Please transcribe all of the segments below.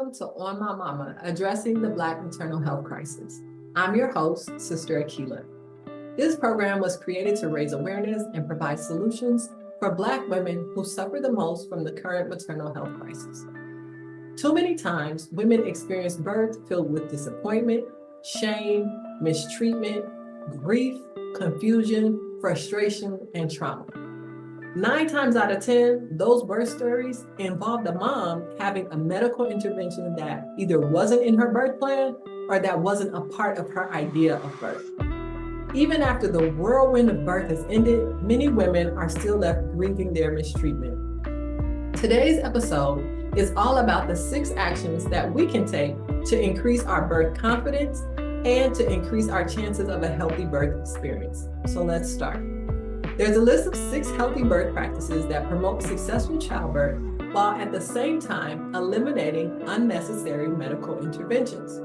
welcome to On My Mama, addressing the Black maternal health crisis. I'm your host, Sister Akila. This program was created to raise awareness and provide solutions for Black women who suffer the most from the current maternal health crisis. Too many times, women experience birth filled with disappointment, shame, mistreatment, grief, confusion, frustration, and trauma. 9 times out of 10, those birth stories involve the mom having a medical intervention that either wasn't in her birth plan or that wasn't a part of her idea of birth. Even after the whirlwind of birth has ended, many women are still left grieving their mistreatment. Today's episode is all about the 6 actions that we can take to increase our birth confidence and to increase our chances of a healthy birth experience. So let's start. There's a list of 6 healthy birth practices that promote successful childbirth while at the same time eliminating unnecessary medical interventions.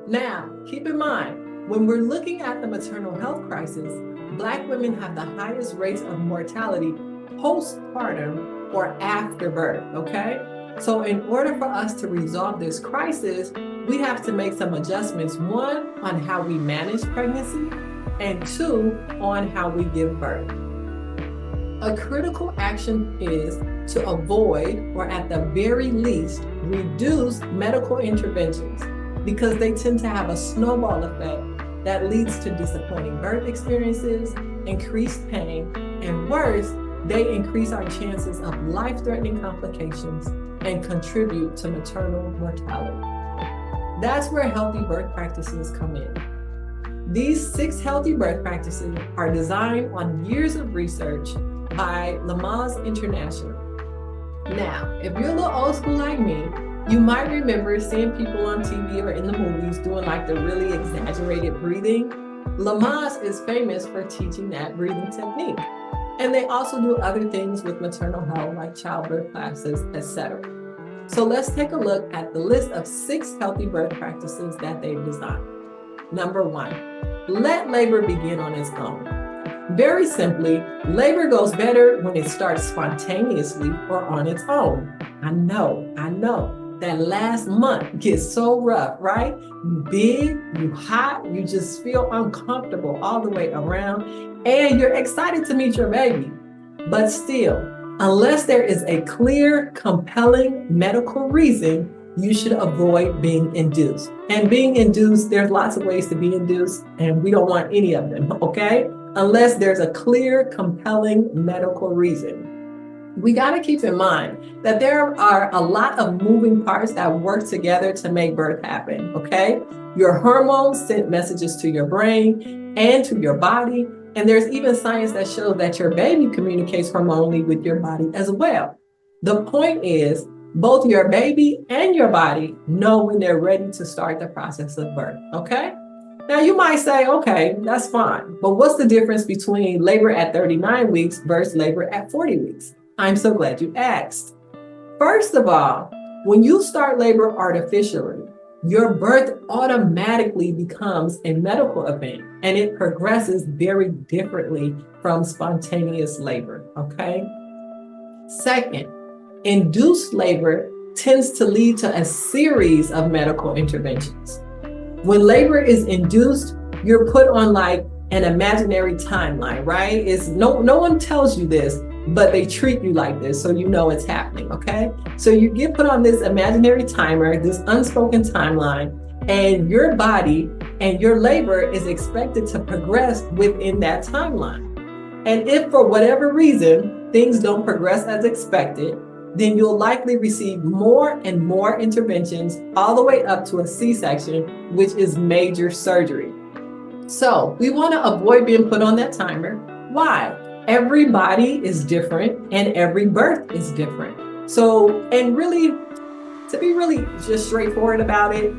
Now, keep in mind, when we're looking at the maternal health crisis, Black women have the highest rates of mortality postpartum or after birth, okay? So in order for us to resolve this crisis, we have to make some adjustments, 1, on how we manage pregnancy, and 2, on how we give birth. A critical action is to avoid, or at the very least, reduce medical interventions because they tend to have a snowball effect that leads to disappointing birth experiences, increased pain, and worse, they increase our chances of life-threatening complications and contribute to maternal mortality. That's where healthy birth practices come in. These 6 healthy birth practices are designed on years of research by Lamaze International. Now, if you're a little old school like me, you might remember seeing people on TV or in the movies doing like the really exaggerated breathing. Lamaze is famous for teaching that breathing technique. And they also do other things with maternal health like childbirth classes, etc. So let's take a look at the list of 6 healthy birth practices that they've designed. Number 1, let labor begin on its own. Very simply, labor goes better when it starts spontaneously or on its own. I know, that last month gets so rough, right? You big, you hot, you just feel uncomfortable all the way around, and you're excited to meet your baby. But still, unless there is a clear, compelling medical reason, you should avoid being induced. And being induced, there's lots of ways to be induced, and we don't want any of them, okay? Unless there's a clear, compelling medical reason. We got to keep in mind that there are a lot of moving parts that work together to make birth happen, okay? Your hormones send messages to your brain and to your body, and there's even science that shows that your baby communicates hormonally with your body as well. The point is, both your baby and your body know when they're ready to start the process of birth, okay? Now you might say, okay, that's fine, but what's the difference between labor at 39 weeks versus labor at 40 weeks? I'm so glad you asked. First of all, when you start labor artificially, your birth automatically becomes a medical event and it progresses very differently from spontaneous labor, okay? Second, induced labor tends to lead to a series of medical interventions. When labor is induced, you're put on like an imaginary timeline, right? It's no one tells you this, but they treat you like this, so you know it's happening, okay? So you get put on this imaginary timer, this unspoken timeline, and your body and your labor is expected to progress within that timeline. And if for whatever reason, things don't progress as expected, then you'll likely receive more and more interventions all the way up to a C-section, which is major surgery. So we want to avoid being put on that timer. Why? Every body is different and every birth is different. So, and really, to be really just straightforward about it,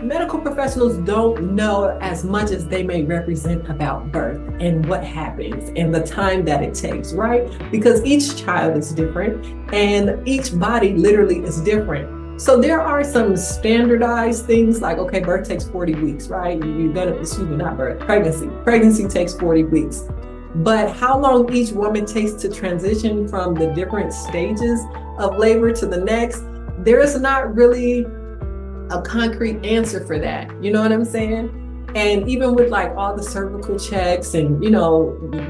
medical professionals don't know as much as they may represent about birth and what happens and the time that it takes, right? Because each child is different and each body literally is different. So there are some standardized things like, okay, birth takes 40 weeks, right? Pregnancy takes 40 weeks. But how long each woman takes to transition from the different stages of labor to the next, there is not really a concrete answer for that. You know what I'm saying? And even with like all the cervical checks and,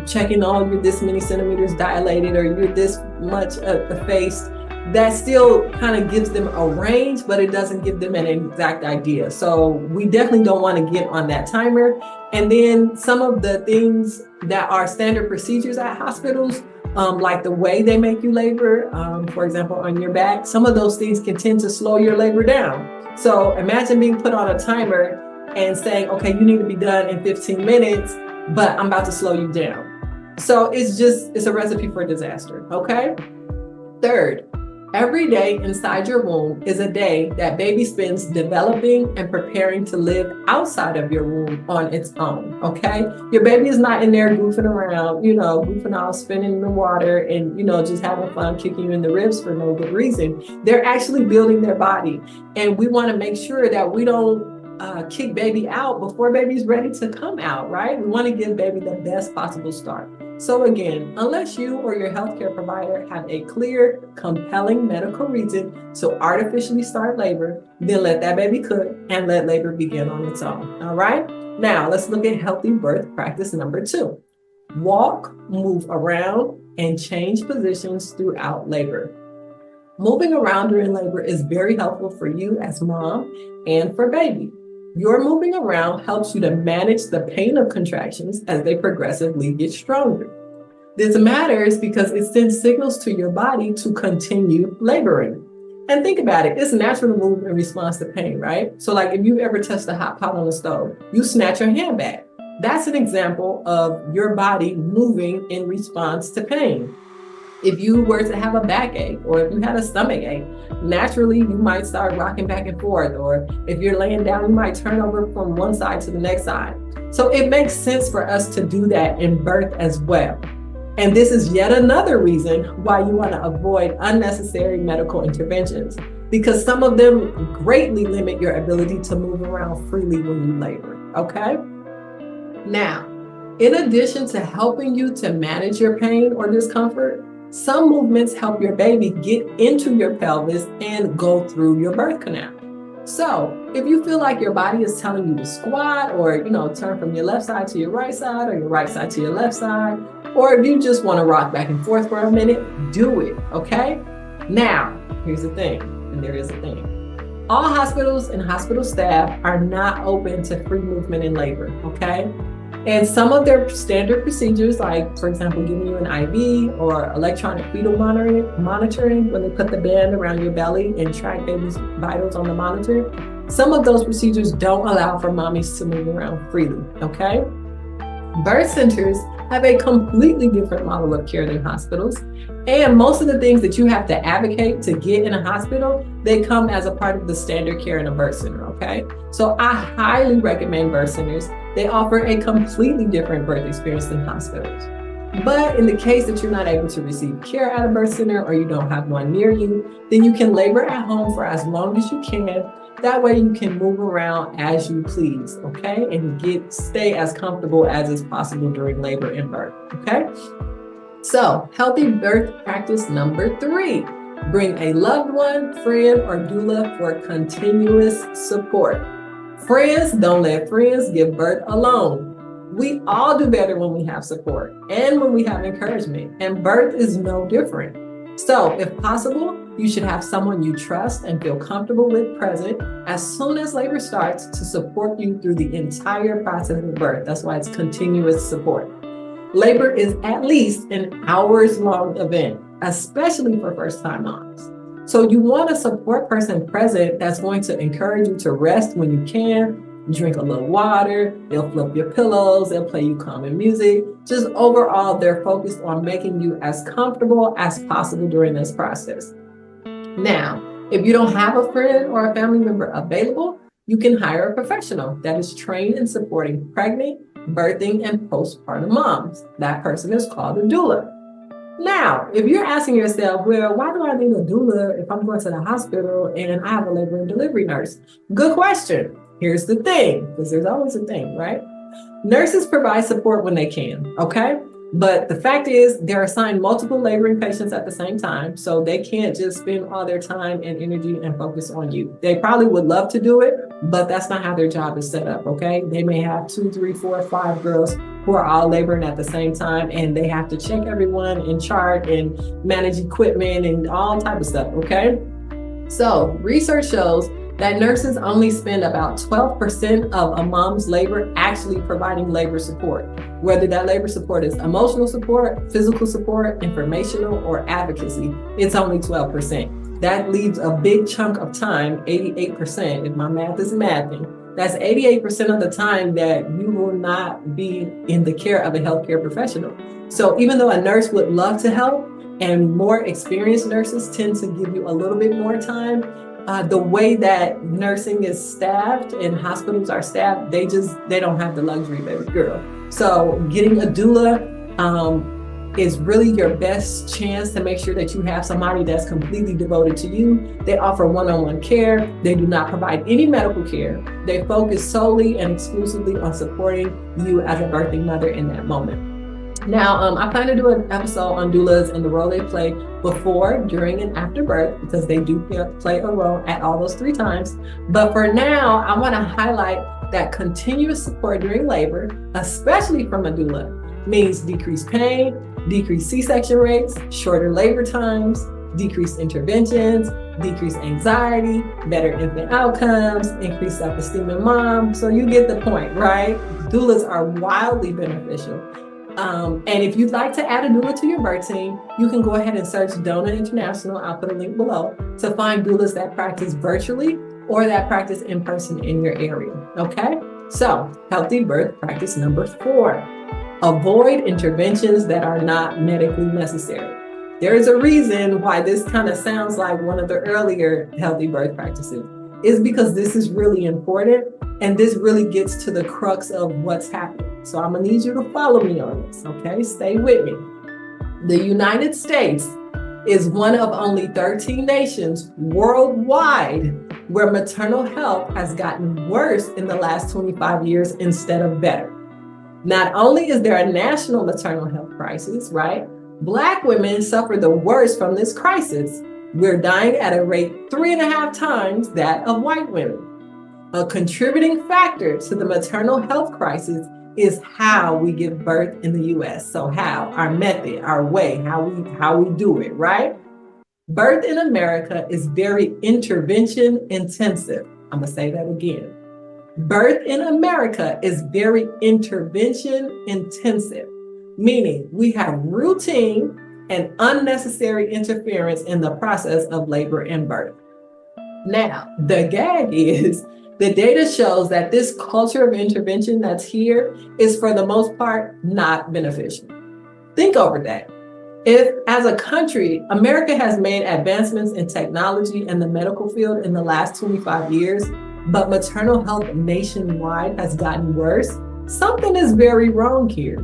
checking all you're this many centimeters dilated or you're this much effaced, that still kind of gives them a range, but it doesn't give them an exact idea. So we definitely don't want to get on that timer. And then some of the things that are standard procedures at hospitals, like the way they make you labor, for example, on your back, some of those things can tend to slow your labor down. So imagine being put on a timer and saying, okay, you need to be done in 15 minutes, but I'm about to slow you down. So it's a recipe for disaster, okay? Third, every day inside your womb is a day that baby spends developing and preparing to live outside of your womb on its own, okay? Your baby is not in there goofing around, goofing off, spinning in the water and, just having fun, kicking you in the ribs for no good reason. They're actually building their body. And we want to make sure that we don't kick baby out before baby's ready to come out, right? We want to give baby the best possible start. So again, unless you or your healthcare provider have a clear, compelling medical reason to artificially start labor, then let that baby cook and let labor begin on its own, all right? Now, let's look at healthy birth practice number 2. Walk, move around, and change positions throughout labor. Moving around during labor is very helpful for you as mom and for baby. Your moving around helps you to manage the pain of contractions as they progressively get stronger. This matters because it sends signals to your body to continue laboring. And think about it, it's natural to move in response to pain, right? So like if you ever touched a hot pot on the stove, you snatch your hand back. That's an example of your body moving in response to pain. If you were to have a backache or if you had a stomach ache, naturally you might start rocking back and forth. Or if you're laying down, you might turn over from one side to the next side. So it makes sense for us to do that in birth as well. And this is yet another reason why you want to avoid unnecessary medical interventions, because some of them greatly limit your ability to move around freely when you labor, okay? Now, in addition to helping you to manage your pain or discomfort, some movements help your baby get into your pelvis and go through your birth canal. So if you feel like your body is telling you to squat or, turn from your left side to your right side or your right side to your left side, or if you just want to rock back and forth for a minute, do it, okay? Now, here's the thing, and there is a thing. All hospitals and hospital staff are not open to free movement in labor, okay? And some of their standard procedures, like, for example, giving you an IV or electronic fetal monitoring when they put the band around your belly and track baby's vitals on the monitor, some of those procedures don't allow for mommies to move around freely, okay? Birth centers have a completely different model of care than hospitals. And most of the things that you have to advocate to get in a hospital, they come as a part of the standard care in a birth center, okay? So I highly recommend birth centers. They offer a completely different birth experience than hospitals. But in the case that you're not able to receive care at a birth center or you don't have one near you, then you can labor at home for as long as you can. That way you can move around as you please, okay? And stay as comfortable as is possible during labor and birth, okay? So, healthy birth practice number 3, bring a loved one, friend, or doula for continuous support. Friends, don't let friends give birth alone. We all do better when we have support and when we have encouragement, and birth is no different. So, if possible, you should have someone you trust and feel comfortable with present as soon as labor starts to support you through the entire process of birth. That's why it's continuous support. Labor is at least an hours-long event, especially for first-time moms. So you want a support person present that's going to encourage you to rest when you can, drink a little water, they'll flip your pillows, they'll play you calming music. Just overall, they're focused on making you as comfortable as possible during this process. Now, if you don't have a friend or a family member available, you can hire a professional that is trained in supporting pregnant, birthing, and postpartum moms. That person is called a doula. Now, if you're asking yourself, well, why do I need a doula if I'm going to the hospital and I have a labor and delivery nurse? Good question. Here's the thing, because there's always a thing, right? Nurses provide support when they can, okay? But the fact is, they're assigned multiple laboring patients at the same time, so they can't just spend all their time and energy and focus on you. They probably would love to do it, but that's not how their job is set up, okay? They may have 2, 3, 4, 5 girls who are all laboring at the same time, and they have to check everyone and chart and manage equipment and all type of stuff, okay? So research shows that nurses only spend about 12% of a mom's labor actually providing labor support, whether that labor support is emotional support, physical support, informational, or advocacy. It's only 12%. That leaves a big chunk of time, 88%, if my math is mathing. That's 88% of the time that you will not be in the care of a healthcare professional. So even though a nurse would love to help, and more experienced nurses tend to give you a little bit more time, the way that nursing is staffed and hospitals are staffed, they don't have the luxury, baby girl. So getting a doula is really your best chance to make sure that you have somebody that's completely devoted to you. They offer one-on-one care. They do not provide any medical care. They focus solely and exclusively on supporting you as a birthing mother in that moment. Now, I plan to do an episode on doulas and the role they play before, during, and after birth, because they do play a role at all those 3 times. But for now, I want to highlight that continuous support during labor, especially from a doula, means decreased pain, decreased C-section rates, shorter labor times, decreased interventions, decreased anxiety, better infant outcomes, increased self-esteem in mom. So you get the point, right? Doulas are wildly beneficial. And if you'd like to add a doula to your birth team, you can go ahead and search Dona International. I'll put a link below to find doulas that practice virtually or that practice in person in your area. Okay? So, healthy birth practice number 4. Avoid interventions that are not medically necessary. There is a reason why this kind of sounds like one of the earlier healthy birth practices. It's because this is really important, and this really gets to the crux of what's happening. So I'm gonna need you to follow me on this, okay? Stay with me. The United States is one of only 13 nations worldwide where maternal health has gotten worse in the last 25 years instead of better. Not only is there a national maternal health crisis, right? Black women suffer the worst from this crisis. We're dying at a rate 3.5 times that of white women. A contributing factor to the maternal health crisis is how we give birth in the US. So how, our method, our way, how we do it, right? Birth in America is very intervention intensive. I'm gonna say that again. Birth in America is very intervention intensive, meaning we have routine and unnecessary interference in the process of labor and birth. Now, the gag is the data shows that this culture of intervention that's here is for the most part not beneficial. Think over that. If, as a country, America has made advancements in technology and the medical field in the last 25 years, but maternal health nationwide has gotten worse, something is very wrong here.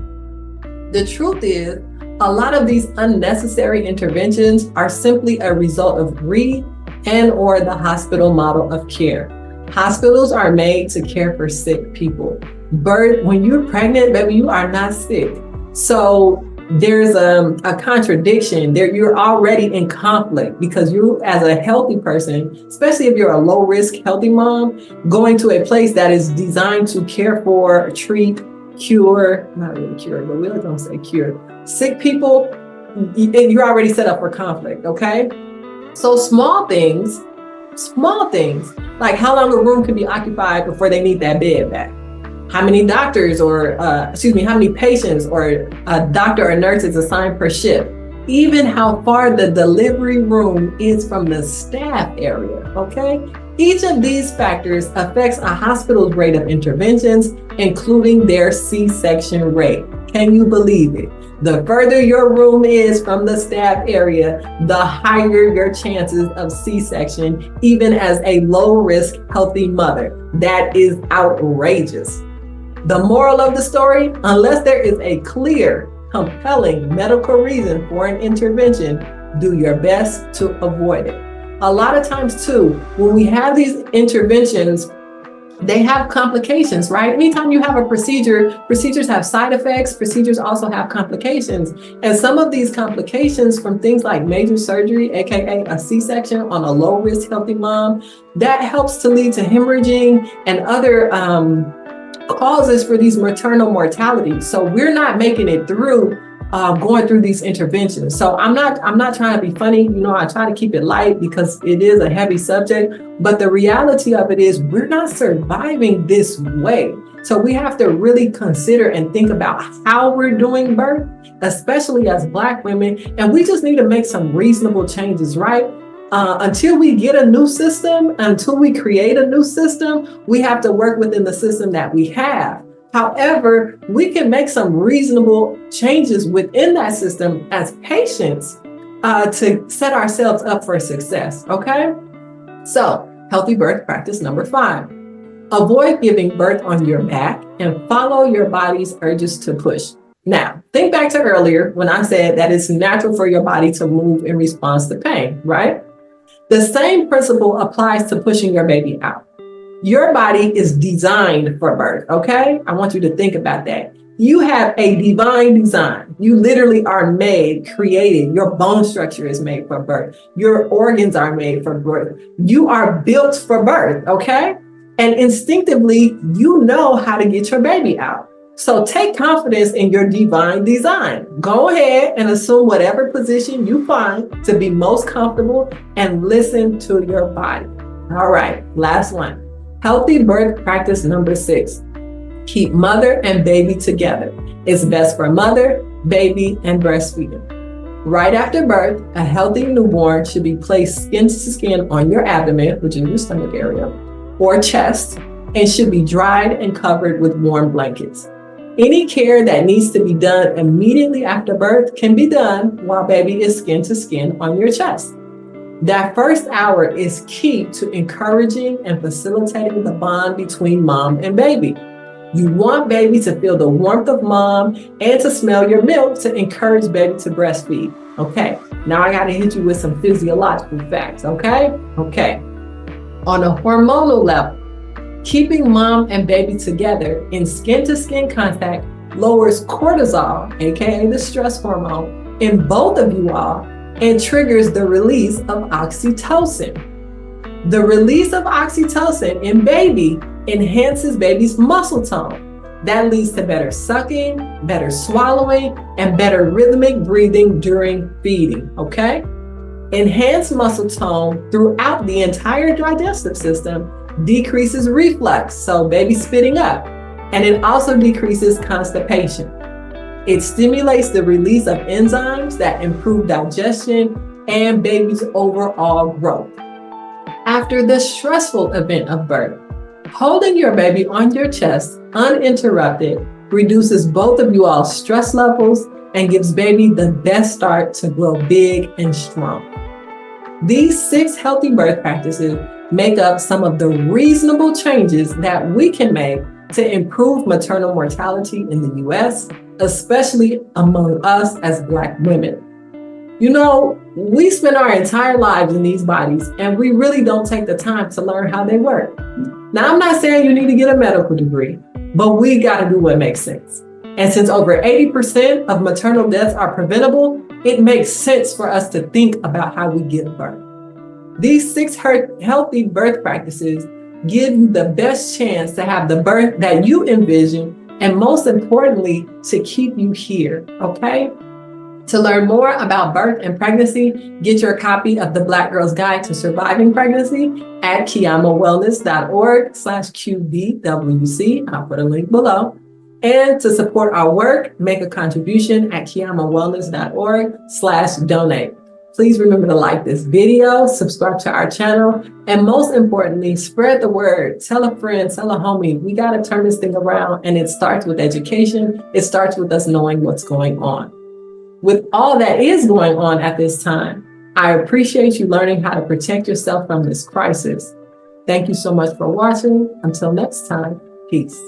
The truth is, a lot of these unnecessary interventions are simply a result of greed and/or the hospital model of care. Hospitals are made to care for sick people. When you're pregnant, baby, you are not sick. So there's a contradiction there. You're already in conflict because you, as a healthy person, especially if you're a low risk, healthy mom, going to a place that is designed to care for, treat, cure, not really cure, but we don't say cure, sick people, you're already set up for conflict, okay? So small things, like how long a room can be occupied before they need that bed back. How many doctors how many patients or a doctor or nurse is assigned per shift. Even how far the delivery room is from the staff area, okay? Each of these factors affects a hospital's rate of interventions, including their C-section rate. Can you believe it? The further your room is from the staff area, the higher your chances of C-section, even as a low-risk, healthy mother. That is outrageous. The moral of the story, unless there is a clear, compelling medical reason for an intervention, do your best to avoid it. A lot of times too, when we have these interventions They have complications, right? Anytime you have a procedure, procedures have side effects, procedures also have complications. And some of these complications from things like major surgery, AKA a C-section on a low risk healthy mom, that helps to lead to hemorrhaging and other causes for these maternal mortalities. So we're not making it through going through these interventions. So I'm not trying to be funny. I try to keep it light because it is a heavy subject, but the reality of it is we're not surviving this way. So we have to really consider and think about how we're doing birth, especially as Black women. And we just need to make some reasonable changes, right? Until we get a new system, until we create a new system, we have to work within the system that we have. However, we can make some reasonable changes within that system as patients to set ourselves up for success, okay? So, healthy birth practice number 5. Avoid giving birth on your back and follow your body's urges to push. Now, think back to earlier when I said that it's natural for your body to move in response to pain, right? The same principle applies to pushing your baby out. Your body is designed for birth, okay? I want you to think about that. You have a divine design. You literally are made, created. Your bone structure is made for birth. Your organs are made for birth. You are built for birth, okay? And instinctively, you know how to get your baby out. So take confidence in your divine design. Go ahead and assume whatever position you find to be most comfortable and listen to your body. All right, last one. Healthy birth practice number 6. Keep mother and baby together. It's best for mother, baby, and breastfeeding. Right after birth, a healthy newborn should be placed skin to skin on your abdomen, which is your stomach area, or chest, and should be dried and covered with warm blankets. Any care that needs to be done immediately after birth can be done while baby is skin to skin on your chest. That first hour is key to encouraging and facilitating the bond between mom and baby. You want baby to feel the warmth of mom and to smell your milk to encourage baby to breastfeed. Okay, now I gotta hit you with some physiological facts, okay? Okay. On a hormonal level, keeping mom and baby together in skin-to-skin contact lowers cortisol, aka the stress hormone, in both of you all, and triggers the release of oxytocin. The release of oxytocin in baby enhances baby's muscle tone. That leads to better sucking, better swallowing, and better rhythmic breathing during feeding, okay? Enhanced muscle tone throughout the entire digestive system decreases reflux, so baby spitting up, and it also decreases constipation. It stimulates the release of enzymes that improve digestion and baby's overall growth. After the stressful event of birth, holding your baby on your chest uninterrupted reduces both of you all's stress levels and gives baby the best start to grow big and strong. These 6 healthy birth practices make up some of the reasonable changes that we can make to improve maternal mortality in the US, especially among us as Black women. We spend our entire lives in these bodies and we really don't take the time to learn how they work. Now, I'm not saying you need to get a medical degree, but we gotta do what makes sense. And since over 80% of maternal deaths are preventable, it makes sense for us to think about how we give birth. These 6 healthy birth practices give you the best chance to have the birth that you envision, and most importantly, to keep you here, okay? To learn more about birth and pregnancy, get your copy of the Black Girl's Guide to Surviving Pregnancy at kiamawellness.org/QBWC. I'll put a link below. And to support our work, make a contribution at kiamawellness.org/donate. Please remember to like this video, subscribe to our channel, and most importantly, spread the word. Tell a friend, tell a homie. We got to turn this thing around, and it starts with education. It starts with us knowing what's going on. With all that is going on at this time, I appreciate you learning how to protect yourself from this crisis. Thank you so much for watching. Until next time, peace.